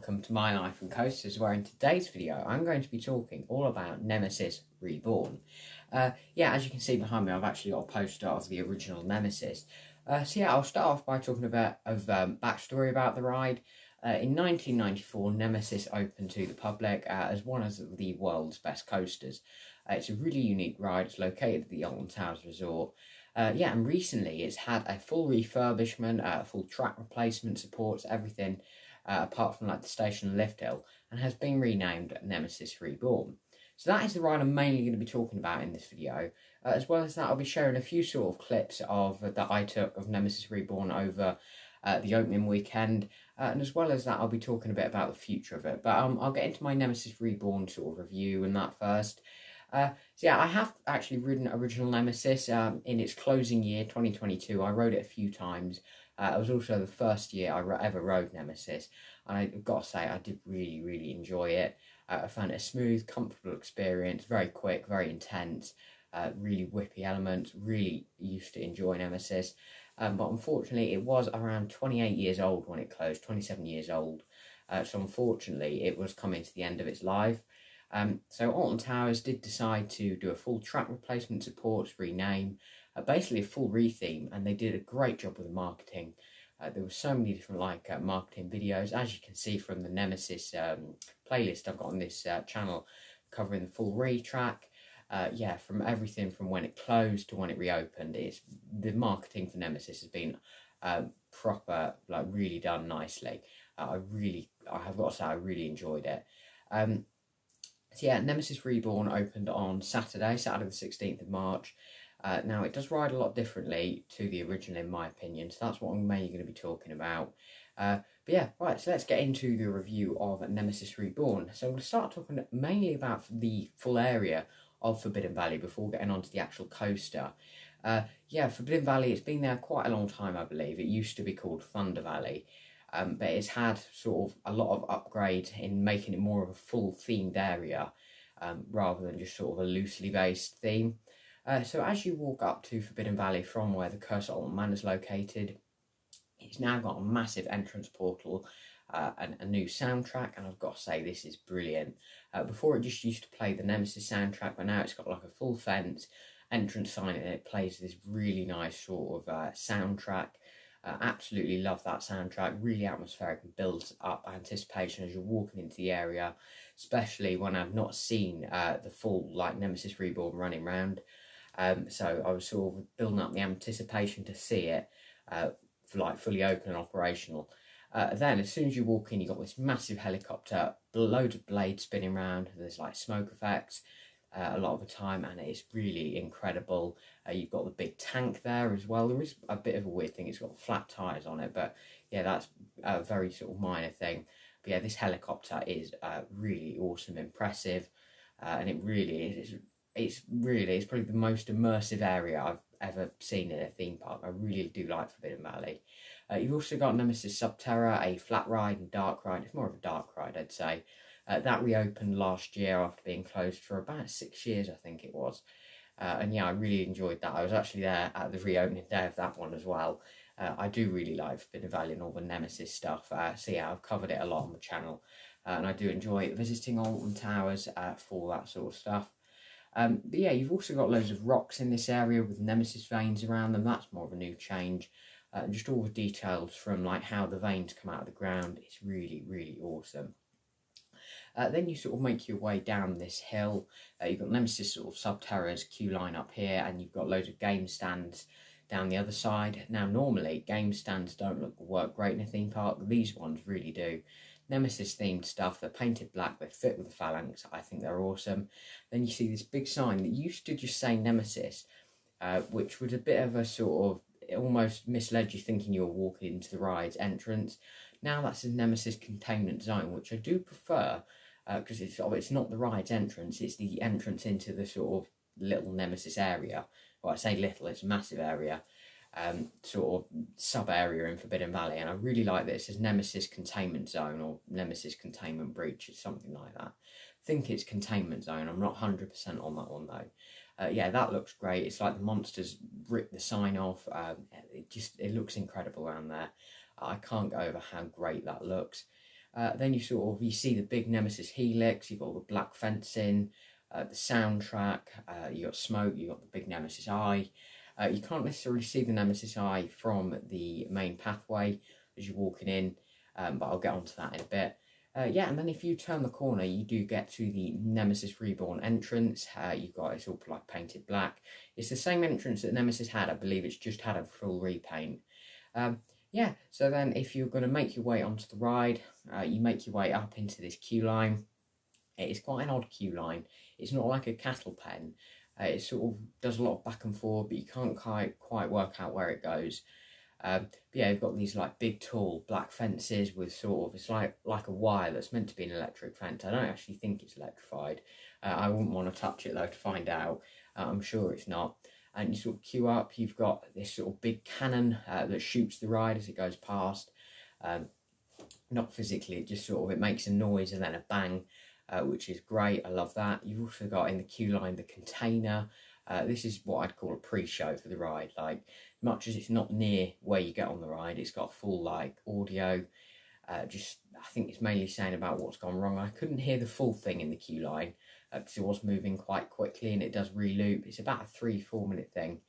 welcome to My Life and Coasters, where in today's video I'm going to be talking all about Nemesis Reborn. Yeah, as you can see behind me, I've actually got a poster of the original Nemesis. So yeah, I'll start off by talking a bit of backstory about the ride. In 1994, Nemesis opened to the public as one of the world's best coasters. It's a really unique ride. It's located at the Alton Towers Resort. Yeah, and recently it's had a full refurbishment, full track replacement, supports everything apart from like the station and lift hill, and has been renamed Nemesis Reborn. So that is the ride I'm mainly going to be talking about in this video. As well as that, I'll be sharing a few sort of clips of that I took of Nemesis Reborn over the opening weekend, and as well as that I'll be talking a bit about the future of it. But I'll get into my Nemesis Reborn sort of review and that first. So yeah, I have actually ridden original Nemesis in its closing year, 2022. I rode it a few times. It was also the first year I ever rode Nemesis, and I've got to say I did really enjoy it. I found it a smooth, comfortable experience, very quick, very intense, really whippy elements, really used to enjoy Nemesis. But unfortunately it was around 28 years old when it closed, 27 years old. So unfortunately it was coming to the end of its life. So Alton Towers did decide to do a full track replacement, supports, rename, basically a full retheme, and they did a great job with the marketing. There were so many different marketing videos, as you can see from the Nemesis playlist I've got on this channel, covering the full re-track. Yeah, from everything from when it closed to when it reopened. The marketing for Nemesis has been proper, like really done nicely. I have got to say I really enjoyed it. So yeah, Nemesis Reborn opened on Saturday the 16th of March. Now, it does ride a lot differently to the original, in my opinion, so that's what I'm mainly going to be talking about. But yeah, right, so let's get into the review of Nemesis Reborn. So I'm going to start talking mainly about the full area of Forbidden Valley before getting onto the actual coaster. Yeah, Forbidden Valley, it's been there quite a long time, I believe. It used to be called Thunder Valley. But it's had sort of a lot of upgrade in making it more of a full themed area, rather than just sort of a loosely based theme. So as you walk up to Forbidden Valley from where the Curse of Alton Manor is located, it's now got a massive entrance portal and a new soundtrack, and I've got to say this is brilliant. Before it just used to play the Nemesis soundtrack, but now it's got like a full fence entrance sign and it plays this really nice sort of soundtrack. Absolutely love that soundtrack, really atmospheric and builds up anticipation as you're walking into the area, especially when I've not seen the full Nemesis Reborn running round. So I was sort of building up the anticipation to see it fully open and operational. Then as soon as you walk in, you've got this massive helicopter, loads of blades spinning around, there's like smoke effects a lot of the time, and it's really incredible. You've got the big tank there as well. There is a bit of a weird thing, it's got flat tyres on it, but yeah, that's a very sort of minor thing. But yeah, this helicopter is really awesome, impressive, and it really is. It's probably the most immersive area I've ever seen in a theme park. I really do like Forbidden Valley. You've also got Nemesis Subterra, a flat ride and dark ride. It's more of a dark ride, I'd say. That reopened last year after being closed for about 6 years, I think it was. And yeah, I really enjoyed that. I was actually there at the reopening day of that one as well. I do really like Forbidden Valley and all the Nemesis stuff. So yeah, I've covered it a lot on the channel. And I do enjoy visiting Alton Towers for that sort of stuff. But yeah, you've also got loads of rocks in this area with Nemesis veins around them. That's more of a new change. And just all the details from how the veins come out of the ground. It's really awesome. Then you sort of make your way down this hill. You've got Nemesis sort of Subterra's queue line up here, and you've got loads of game stands down the other side. Now, normally game stands don't work great in a theme park. These ones really do. Nemesis themed stuff, they're painted black, they fit with the phalanx. I think they're awesome. Then you see this big sign that used to just say Nemesis, which was a bit of a sort of, it almost misled you thinking you were walking into the ride's entrance. Now that says Nemesis Containment Zone, which I do prefer, because it's not the ride's entrance, it's the entrance into the sort of little Nemesis area. Well, I say little, it's a massive area, sort of sub-area in Forbidden Valley, and I really like that it says Nemesis Containment Zone or Nemesis Containment Breach, it's something like that. I think it's Containment Zone, I'm not 100% on that one though. Yeah, that looks great. It's like the monsters rip the sign off. It looks incredible around there. I can't go over how great that looks. Then you see the big Nemesis helix, you've got all the black fencing, the soundtrack, you got smoke, you got the big Nemesis eye. You can't necessarily see the Nemesis eye from the main pathway as you're walking in, but I'll get onto that in a bit. Yeah, and then if you turn the corner, you do get to the Nemesis Reborn entrance. It's all like painted black. It's the same entrance that Nemesis had. I believe it's just had a full repaint. Yeah, so then if you're going to make your way onto the ride, you make your way up into this queue line. It is quite an odd queue line. It's not like a cattle pen. It sort of does a lot of back and forth, but you can't quite work out where it goes. But yeah, you've got these like big tall black fences with it's like a wire that's meant to be an electric fence. I don't actually think it's electrified. I wouldn't want to touch it though to find out. I'm sure it's not. And you sort of queue up, you've got this sort of big cannon that shoots the ride as it goes past. Not physically, it just it makes a noise and then a bang, which is great. I love that. You've also got in the queue line the container. This is what I'd call a pre-show for the ride. Like, much as it's not near where you get on the ride, it's got full like audio. I think it's mainly saying about what's gone wrong. I couldn't hear the full thing in the queue line because it was moving quite quickly and it does re-loop. It's about a 3-4 minute thing.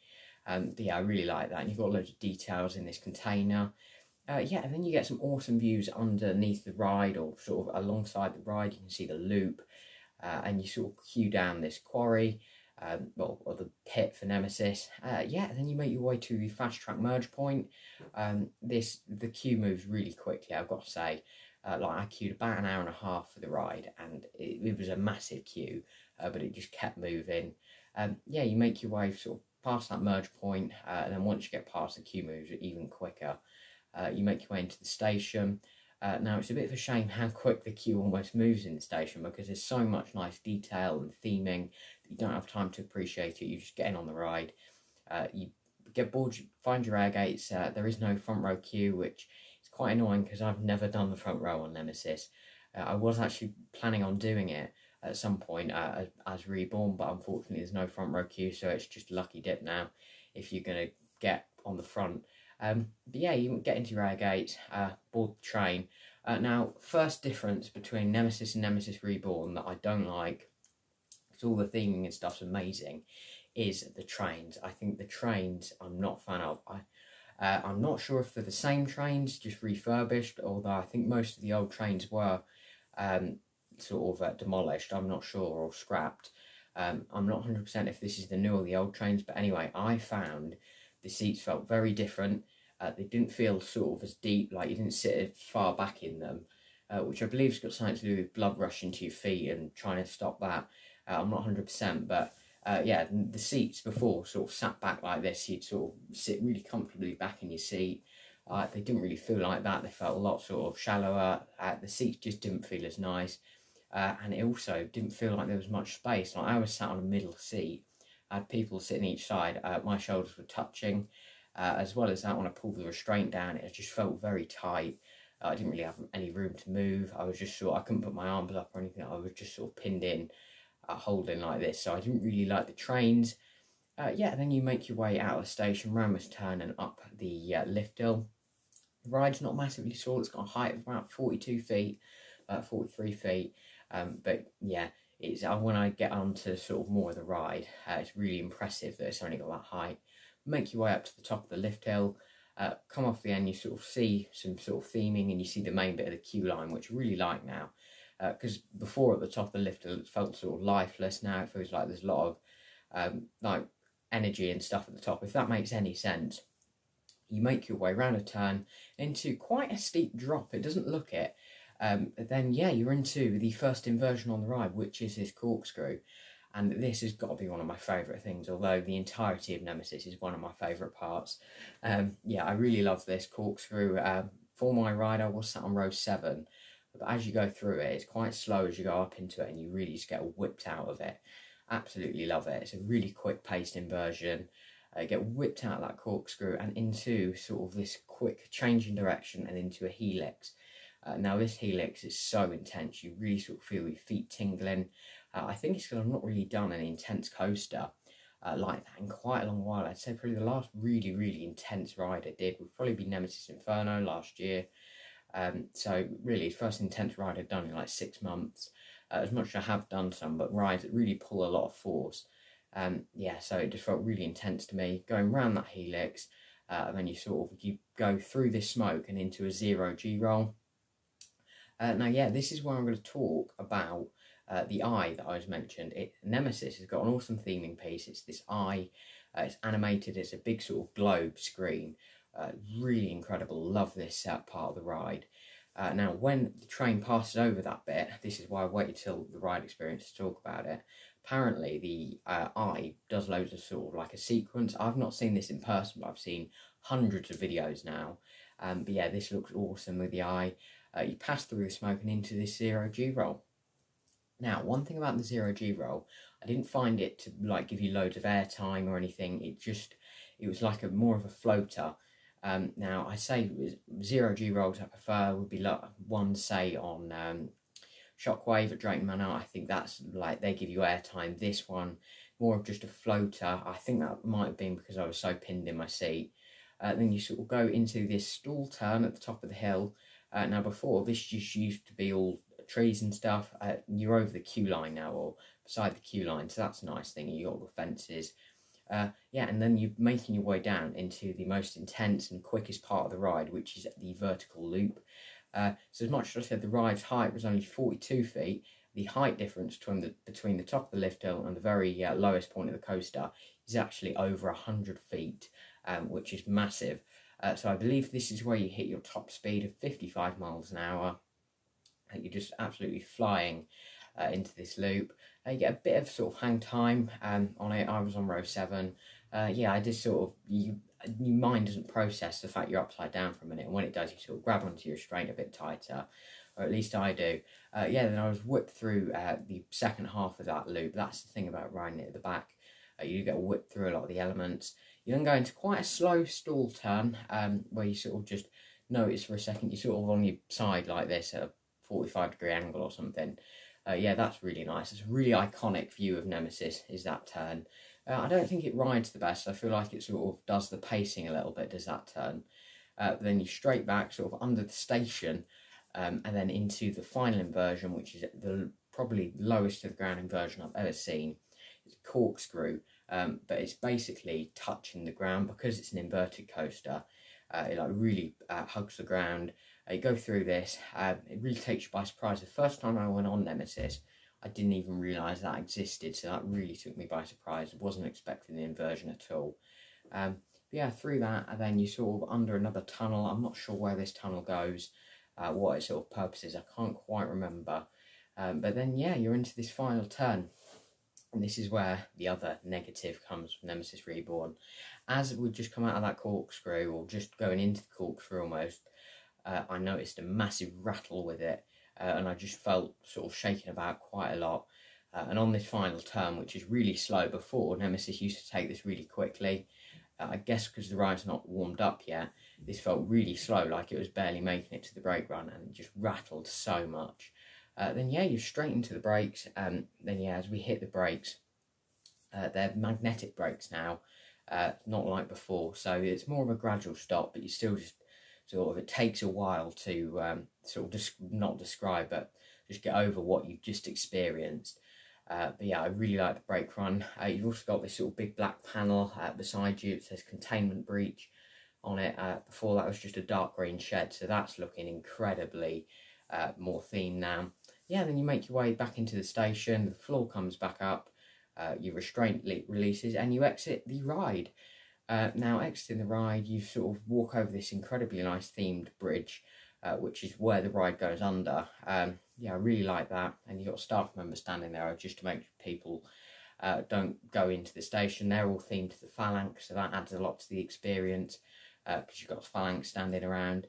But yeah, I really like that. And you've got loads of details in this container. Yeah, and then you get some awesome views underneath the ride or sort of alongside the ride. You can see the loop and you sort of queue down this quarry. Or the pit for Nemesis. Yeah, and then you make your way to the fast track merge point. The queue moves really quickly, I've got to say. Like, I queued about an hour and a half for the ride, and it was a massive queue, but it just kept moving. Yeah, you make your way sort of past that merge point, and then once you get past, the queue moves even quicker. You make your way into the station. Now, it's a bit of a shame how quick the queue almost moves in the station because there's so much nice detail and theming that you don't have time to appreciate it. You just get in on the ride. You get bored, find your air gates. There is no front row queue, which is quite annoying because I've never done the front row on Nemesis. I was actually planning on doing it at some point as Reborn, but unfortunately there's no front row queue, so it's just a lucky dip now if you're going to get on the front. But yeah, you get into your air gate, board the train. Now, first difference between Nemesis and Nemesis Reborn that I don't like, because all the theming and stuff's amazing, is the trains. I think the trains I'm not a fan of. I'm not sure if they're the same trains, just refurbished, although I think most of the old trains were demolished, I'm not sure, or scrapped. I'm not 100% if this is the new or the old trains, but anyway, I found the seats felt very different. They didn't feel sort of as deep, like you didn't sit as far back in them, which I believe has got something to do with blood rushing to your feet and trying to stop that. I'm not 100%, but yeah, the seats before sort of sat back like this. You'd sort of sit really comfortably back in your seat. They didn't really feel like that. They felt a lot sort of shallower. The seats just didn't feel as nice. And it also didn't feel like there was much space. Like, I was sat on a middle seat. I had people sitting each side. My shoulders were touching. As well as that, when I pulled the restraint down, it just felt very tight. I didn't really have any room to move. I was just I couldn't put my arms up or anything. I was just sort of pinned in, holding like this. So I didn't really like the trains. Yeah, then you make your way out of the station, round this turn and up the lift hill. The ride's not massively tall. It's got a height of about 42 feet, 43 feet. But yeah, when I get onto sort of more of the ride, it's really impressive that it's only got that height. Make your way up to the top of the lift hill, come off the end, you sort of see some sort of theming and you see the main bit of the queue line, which I really like now. Because before at the top of the lift hill it felt sort of lifeless. Now it feels like there's a lot of like energy and stuff at the top, if that makes any sense. You make your way around a turn into quite a steep drop. It doesn't look it. Then yeah, you're into the first inversion on the ride, which is this corkscrew. And this has got to be one of my favourite things, although the entirety of Nemesis is one of my favourite parts. Yeah, I really love this corkscrew. For my ride, I was sat on row 7. But as you go through it, it's quite slow as you go up into it, and you really just get whipped out of it. Absolutely love it. It's a really quick-paced inversion. Get whipped out of that corkscrew and into sort of this quick change in direction and into a helix. Now this helix is so intense, you really sort of feel your feet tingling. I think it's because I've not really done an intense coaster like that in quite a long while. I'd say probably the last really intense ride I did would probably be Nemesis Inferno last year. So really, first intense ride I'd done in like 6 months. As much as I have done some, but rides that really pull a lot of force. Yeah, so it just felt really intense to me, going around that helix, and then you go through this smoke and into a 0G roll. Now, yeah, this is where I'm going to talk about the eye that I was mentioned. Nemesis has got an awesome theming piece. It's this eye, it's animated, it's a big sort of globe screen. Really incredible, love this part of the ride. Now, when the train passes over that bit, this is why I waited till the ride experience to talk about it. Apparently, the eye does loads of sort of like a sequence. I've not seen this in person, but I've seen hundreds of videos now. But yeah, this looks awesome with the eye. You pass through the smoke and into this 0G roll. Now, one thing about the 0G roll, I didn't find it to like give you loads of airtime or anything. It was like more of a floater. Now, I say 0G rolls I prefer would be like one, say, on Shockwave at Drayton Manor. I think that's like they give you airtime. This one, more of just a floater. I think that might have been because I was so pinned in my seat. Then you sort of go into this stall turn at the top of the hill. Now, before, this just used to be all trees and stuff. You're over the queue line now, or beside the queue line, so that's a nice thing. You got the fences. Yeah, and then you're making your way down into the most intense and quickest part of the ride, which is the vertical loop. So as much as I said the ride's height was only 42 feet, the height difference between the top of the lift hill and the very lowest point of the coaster is actually over 100 feet, which is massive. So I believe this is where you hit your top speed of 55 miles an hour. You're just absolutely flying into this loop. You get a bit of sort of hang time on it. I was on row 7. Yeah, I just sort of, your mind doesn't process the fact you're upside down for a minute, and when it does, you sort of grab onto your restraint a bit tighter, or at least I do. Yeah, then I was whipped through the second half of that loop. That's the thing about riding it at the back. You get whipped through a lot of the elements. You then go into quite a slow stall turn where you sort of just notice for a second you're sort of on your side like this at a 45-degree angle or something. Yeah, that's really nice. It's a really iconic view of Nemesis, is that turn. I don't think it rides the best. I feel like it sort of does the pacing a little bit, does that turn. Then you straight back sort of under the station and then into the final inversion, which is the probably lowest to the ground inversion I've ever seen. It's a corkscrew, but it's basically touching the ground because it's an inverted coaster. It like really hugs the ground. You go through this, it really takes you by surprise. The first time I went on Nemesis, I didn't even realise that existed, so that really took me by surprise. I wasn't expecting the inversion at all. But yeah, through that, and then you're sort of under another tunnel. I'm not sure where this tunnel goes, what its sort of purpose is. I can't quite remember. But then, yeah, you're into this final turn. And this is where the other negative comes from Nemesis Reborn. As we've just come out of that corkscrew, or just going into the corkscrew almost, I noticed a massive rattle with it, and I just felt sort of shaken about quite a lot. And on this final turn, which is really slow, before Nemesis used to take this really quickly. I guess because the ride's not warmed up yet, this felt really slow, like it was barely making it to the brake run, and it just rattled so much. Then yeah, you're straight into the brakes. Then yeah, as we hit the brakes, they're magnetic brakes now, not like before. So it's more of a gradual stop, but you still just sort of, it takes a while to sort of just not describe, but just get over what you've just experienced. But yeah, I really like the brake run. You've also got this sort of big black panel beside you. It says containment breach on it. Before that was just a dark green shed, so that's looking incredibly more themed now. Yeah, then you make your way back into the station, the floor comes back up, your restraint releases, and you exit the ride. Now, exiting the ride, you sort of walk over this incredibly nice themed bridge, which is where the ride goes under. Yeah, I really like that. And you've got staff members standing there just to make sure people don't go into the station. They're all themed to the phalanx, so that adds a lot to the experience because you've got the phalanx standing around.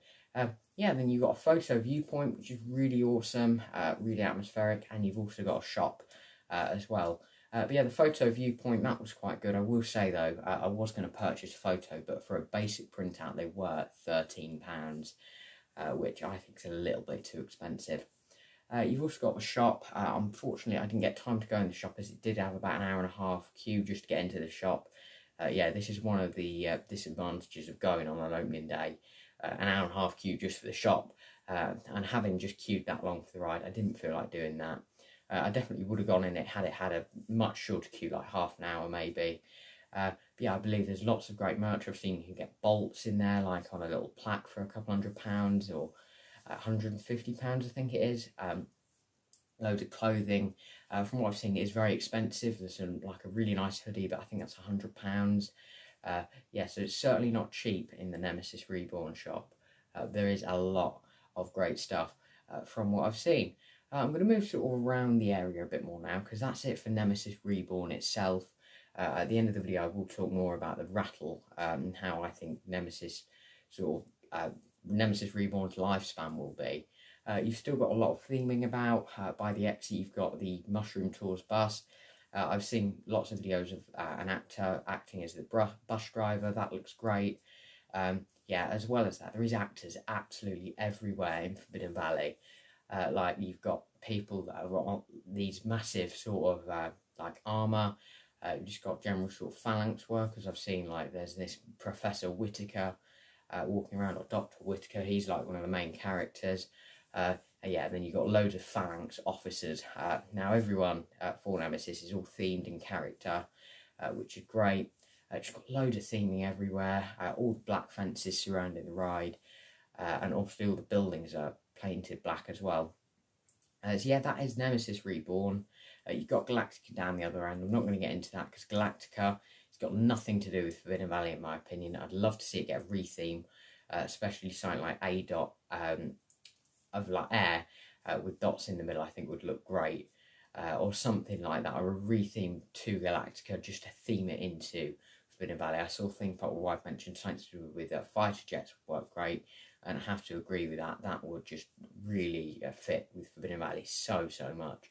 Yeah, then you've got a photo viewpoint, which is really awesome, really atmospheric, and you've also got a shop as well. But yeah, the photo viewpoint, that was quite good. I will say though, I was going to purchase a photo, but for a basic printout they were £13, which I think is a little bit too expensive. You've also got the shop. Unfortunately, I didn't get time to go in the shop, as it did have about an hour and a half queue just to get into the shop. Yeah, this is one of the disadvantages of going on an opening day. An hour and a half queue just for the shop. and having just queued that long for the ride, I didn't feel like doing that. I definitely would have gone in it had a much shorter queue, like half an hour maybe. But yeah, I believe there's lots of great merch. I've seen you can get bolts in there, like on a little plaque for a couple £100 or £150, I think it is. Loads of clothing. From what I've seen, it is very expensive. There's like a really nice hoodie, but I think that's £100. Yeah, so it's certainly not cheap in the Nemesis Reborn shop. There is a lot of great stuff from what I've seen. I'm going to move sort of around the area a bit more now, because that's it for Nemesis Reborn itself. At the end of the video, I will talk more about the rattle and how I think Nemesis Nemesis Reborn's lifespan will be. You've still got a lot of theming about. By the exit, you've got the Mushroom Tours bus. I've seen lots of videos of an actor acting as the bus driver. That looks great. Yeah, as well as that, there is actors absolutely everywhere in Forbidden Valley. Like you've got people that are on these massive sort of like armour. You've just got general sort of phalanx workers. I've seen like there's this Professor Whitaker walking around, or Dr. Whitaker. He's like one of the main characters. Yeah, then you've got loads of phalanx officers. Now everyone for Nemesis is all themed in character, which is great. Just got loads of theming everywhere. All the black fences surrounding the ride, and obviously all the buildings are painted black as well. So yeah, that is Nemesis Reborn. You've got Galactica down the other end. I'm not going to get into that because Galactica has got nothing to do with Forbidden Valley in my opinion. I'd love to see it get a retheme, especially something like A dot of like air with dots in the middle. I think would look great, or something like that, or a retheme to Galactica just to theme it into Forbidden Valley. I saw things like what I've mentioned, something to do with fighter jets would work great, and I have to agree with that. That would just really fit with Forbidden Valley so much.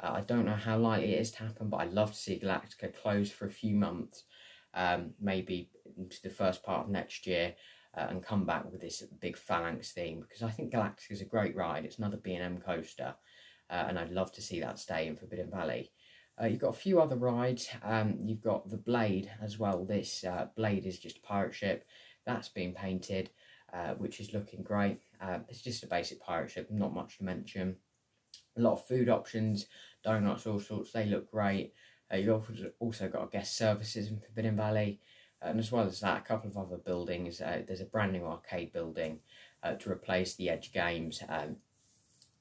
I don't know how likely it is to happen, but I'd love to see Galactica close for a few months, maybe into the first part of next year, and come back with this big phalanx theme, because I think Galactica is a great ride. It's another B&M coaster, and I'd love to see that stay in Forbidden Valley. You've got a few other rides. You've got the Blade as well. This Blade is just a pirate ship that's been painted, which is looking great. It's just a basic pirate ship, not much to mention. A lot of food options, donuts, all sorts. They look great. You've also got guest services in Forbidden Valley. And as well as that, a couple of other buildings. There's a brand new arcade building to replace the Edge Games.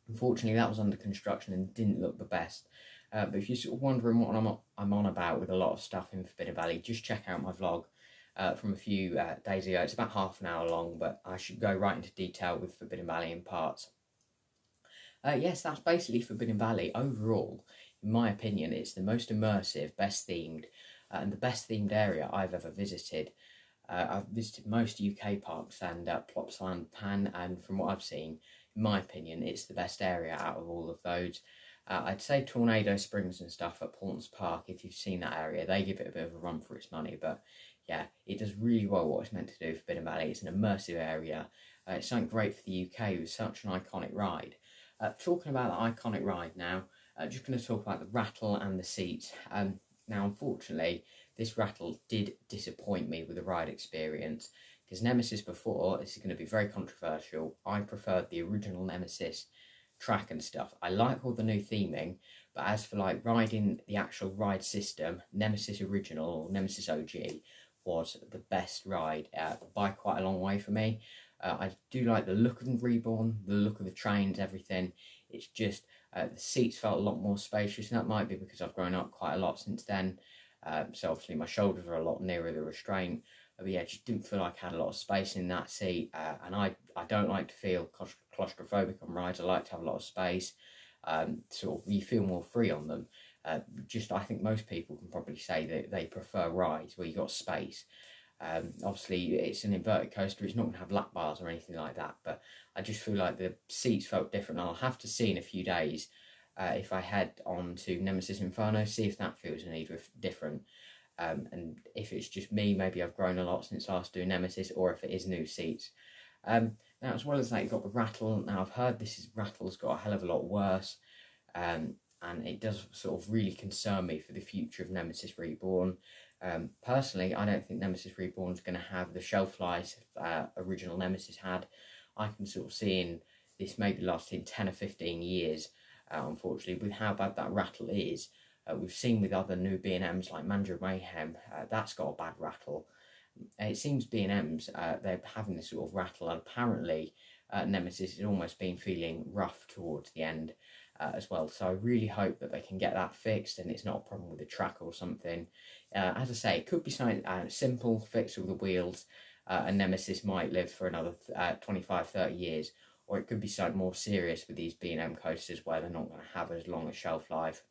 Unfortunately, that was under construction and didn't look the best. But if you're sort of wondering what I'm on about with a lot of stuff in Forbidden Valley, just check out my vlog from a few days ago. It's about half an hour long, but I should go right into detail with Forbidden Valley in parts. Yes, that's basically Forbidden Valley. Overall, in my opinion, it's the most immersive, best themed, and the best themed area I've ever visited. I've visited most UK parks and Plopsaland Pan, and from what I've seen, in my opinion, it's the best area out of all of those. I'd say Tornado Springs and stuff at Paultons Park, if you've seen that area, they give it a bit of a run for its money, but yeah, it does really well what it's meant to do for Forbidden Valley. It's an immersive area. It's something great for the UK with such an iconic ride. Talking about the iconic ride now, just going to talk about the rattle and the seats. Now, unfortunately, this rattle did disappoint me with the ride experience, because Nemesis before, this is going to be very controversial, I preferred the original Nemesis track and stuff. I like all the new theming, but as for like riding the actual ride system, Nemesis original or Nemesis OG was the best ride by quite a long way for me. I do like the look of Reborn, the look of the trains, everything. It's just the seats felt a lot more spacious, and that might be because I've grown up quite a lot since then. So obviously my shoulders are a lot nearer the restraint. But yeah, just didn't feel like I had a lot of space in that seat. And I don't like to feel claustrophobic on rides. I like to have a lot of space. Sort of you feel more free on them. I think most people can probably say that they prefer rides where you got space. Obviously it's an inverted coaster, it's not going to have lap bars or anything like that, but I just feel like the seats felt different. I'll have to see in a few days if I head on to Nemesis Inferno, see if that feels any different, and if it's just me, maybe I've grown a lot since last doing Nemesis, or if it is new seats. Now, as well as that, you've got the rattle. Now I've heard rattle's got a hell of a lot worse, and it does sort of really concern me for the future of Nemesis Reborn. Personally, I don't think Nemesis Reborn is going to have the shelf life original Nemesis had. I can sort of see in this may be lasting 10 or 15 years, unfortunately, with how bad that rattle is. We've seen with other new B&Ms like Manager Mayhem, that's got a bad rattle. It seems B&Ms, they're having this sort of rattle, and apparently Nemesis has almost been feeling rough towards the end as well. So I really hope that they can get that fixed and it's not a problem with the track or something. As I say, it could be something simple, fix all the wheels, and Nemesis might live for another 25-30 years, or it could be something more serious with these B&M coasters where they're not going to have as long a shelf life.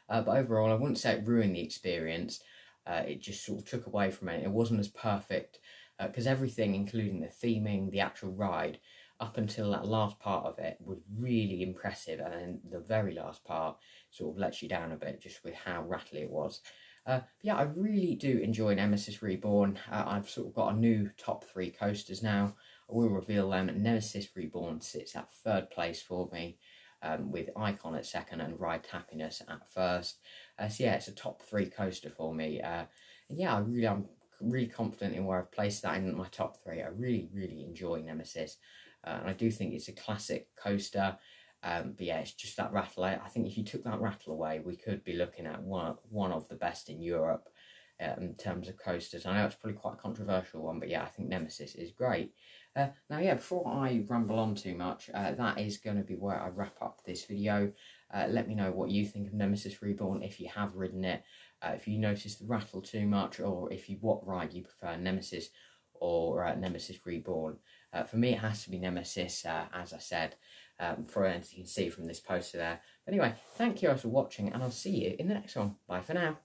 But overall, I wouldn't say it ruined the experience. It just sort of took away from it. It wasn't as perfect because everything, including the theming, the actual ride, up until that last part of it was really impressive, and then the very last part sort of lets you down a bit just with how rattly it was. Yeah, I really do enjoy Nemesis Reborn. I've sort of got a new top 3 coasters now. I will reveal them. Nemesis Reborn sits at 3rd place for me, with Icon at 2nd and Ride Happiness at 1st. So yeah, it's a top 3 coaster for me. And yeah, I'm really confident in where I've placed that in my top 3. I really enjoy Nemesis. And I do think it's a classic coaster. But yeah, it's just that rattle. I think if you took that rattle away, we could be looking at one of the best in Europe in terms of coasters. I know it's probably quite a controversial one, but yeah, I think Nemesis is great. Now, yeah, before I ramble on too much, that is going to be where I wrap up this video. Let me know what you think of Nemesis Reborn, if you have ridden it, if you notice the rattle too much, or what ride you prefer, Nemesis or Nemesis Reborn. For me, it has to be Nemesis, as I said, as you can see from this poster there. But anyway, thank you all for watching, and I'll see you in the next one. Bye for now.